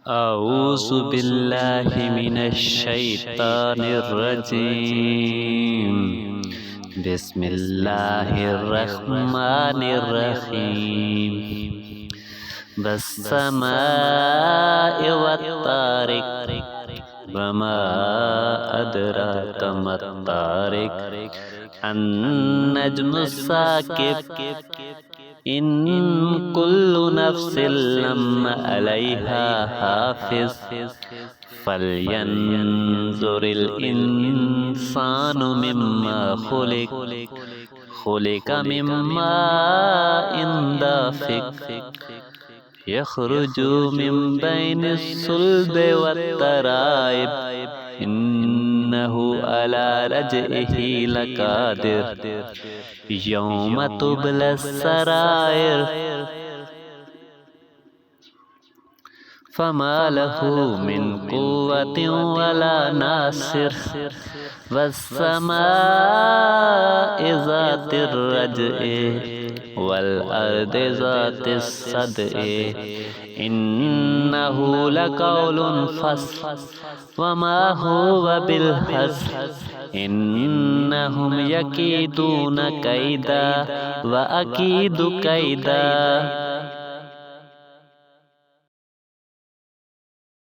अऊज़ु बिल्लाहि मिनश्शैतानिर्रजीम। बिस्मिल्लाहिर्रहमानिर्रहीम। वस्समाइ वत्तारिक वमा अदराक मत्तारिक अन्नज्मुस्साकिब इन कुल्लु नफ्सिन लम्मा अलैहा हाफिज फल्यंजुरिल इंसानु मिम्मा खुलिक मिम्मा इन दाफिक यखरुजु मिन बैनिस सुल्बि वत्तराइब इन्नहु अला रज्इही लकादिर यौम तुबलस सराइर फमा लहू मिन कुव्वतिन वला नासिर वस्समाइ ज़ातिर रज्इ वल अर्दि ज़ातिस सदइ इन्नहु लक़ौलुन फ़स्ल वमा हुवा बिलहज़्ल इन्नहुम यकीदून कैदा व अकीदु कैदा।